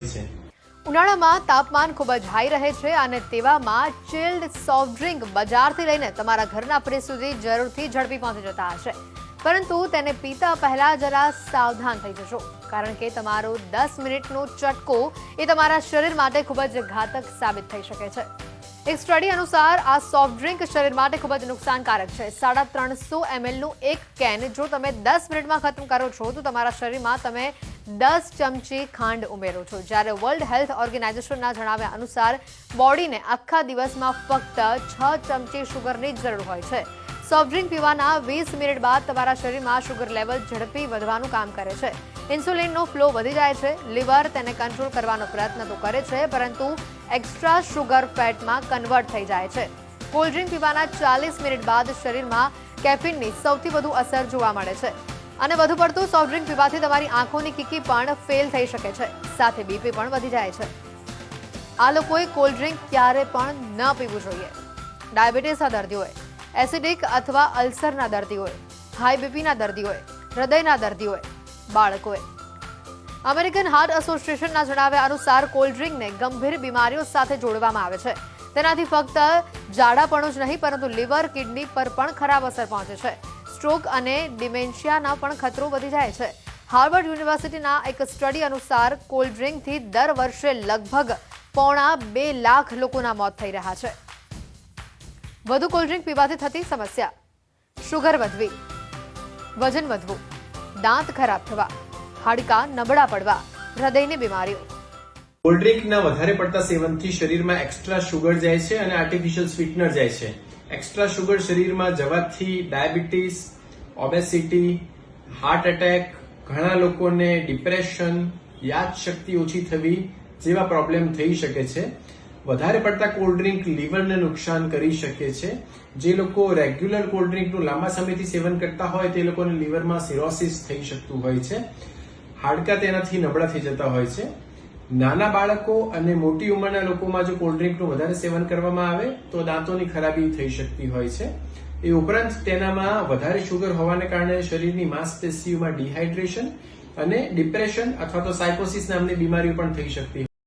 છે। ઉનાળામાં તાપમાન ખૂબ જ હાઈ રહે છે અને તેવામાં ચિલ્ડ સોફ્ટ ડ્રિંક બજારથી લઈને તમારા ઘરના ફ્રીજ સુધી જરૂરથી ઝડપી પહોંચી જતા હશે, પરંતુ તેને પીતા પહેલા જરા સાવધાન થઈ જશો, કારણ કે તમારો 10 મિનિટનો ચટકો એ તમારા શરીર માટે ખૂબ જ ઘાતક સાબિત થઈ શકે છે। એક સ્ટડી અનુસાર આ સોફ્ટ ડ્રિંક શરીર માટે ખૂબ જ નુકસાનકારક છે। 350 ml નું એક કેન જો તમે 10 મિનિટમાં ખતમ કરો છો તો તમારા શરીરમાં તમે 10 ચમચી ખાંડ ઉમેરો છો, જ્યારે વર્લ્ડ હેલ્થ ઓર્ગેનાઇઝેશનના જણાવ્યા અનુસાર બોડીને આખા દિવસમાં ફક્ત 6 ચમચી શુગરની જરૂર હોય છે। સોફ્ટ ડ્રિંક પીવાના 20 મિનિટ બાદ તમારા શરીરમાં શુગર લેવલ ઝડપી વધવાનું કામ કરે છે। ઇન્સ્યુલિનનો ફ્લો વધી જાય છે, લીવર તેને કંટ્રોલ કરવાનો પ્રયત્ન તો કરે છે, પરંતુ એક્સ્ટ્રા શુગર ફેટમાં કન્વર્ટ થઈ જાય છે। કોલ્ડ ડ્રિંક પીવાના 40 મિનિટ બાદ શરીરમાં કેફીનની સૌથી વધુ અસર જોવા મળે છે અને વધુ પડતું સોફ્ટ ડ્રિંક પીવાથી તમારી આંખોની કીકી પણ ફેલ થઈ શકે છે, સાથે બીપી પણ વધી જાય છે। આ લોકોએ કોલ્ડ ડ્રિંક ક્યારે પણ ન પીવું જોઈએ। ડાયાબિટીસના દર્દીઓએ, એસિડિક અથવા અલ્સરના દર્દીઓએ, હાઈ બીપીના દર્દીઓએ, હૃદયના દર્દીઓએ, બાળકોએ। અમેરિકન હાર્ટ એસોસિએશનના જણાવ્યા અનુસાર કોલ્ડ ડ્રિંકને ગંભીર બીમારીઓ સાથે જોડવામાં આવે છે। તેનાથી ફક્ત જાડાપણું જ નહીં, પરંતુ લીવર, કિડની પર પણ ખરાબ અસર પહોંચે છે। સ્ટ્રોક અને ડિમેન્શિયાનો પણ ખતરો વધી જાય છે। હાર્વર્ડ યુનિવર્સિટીના એક સ્ટડી અનુસાર કોલ્ડ ડ્રિંકથી દર વર્ષે લગભગ 2.5 લાખ લોકોના મોત થઈ રહ્યા છે। વધુ કોલ્ડ ડ્રિંક પીવાથી થતી સમસ્યા: શુગર વધવી, વજન વધવું, દાંત ખરાબ થવા, હાડકાં નબળા પડવા, હૃદયની બીમારીઓ। કોલ્ડ ડ્રિંકના વધારે પડતા સેવનથી શરીરમાં એક્સ્ટ્રા શુગર જાય છે અને આર્ટિફિશિયલ સ્વીટનર જાય છે। એક્સ્ટ્રા શુગર શરીરમાં જવાથી ડાયાબિટીસ, ઓબેસિટી, હાર્ટ એટેક, ઘણા લોકોને ડિપ્રેશન, યાદશક્તિ ઓછી થવી જેવા પ્રોબ્લેમ થઈ શકે છે। વધારે પડતા કોલ્ડ ડ્રિંક લીવરને નુકસાન કરી શકે છે। જે લોકો રેગ્યુલર કોલ્ડ ડ્રિંકનું લાંબા સમયથી સેવન કરતા હોય તે લોકોને લીવરમાં સિરોસિસ થઈ શકતું હોય છે। હાડકાં તેનાથી નબળા થઈ જતા હોય છે। નાના બાળકો અને મોટી ઉંમરના લોકોમાં જો કોલ્ડ ડ્રિંકનું વધારે સેવન કરવામાં આવે તો દાંતોની ખરાબી થઈ શકતી હોય છે। એ ઉપરાંત તેનામાં વધારે શુગર હોવાને કારણે શરીરની માંસપેશીઓમાં ડિહાઇડ્રેશન અને ડિપ્રેશન અથવા તો સાયકોસિસ નામની બીમારીઓ પણ થઈ શકતી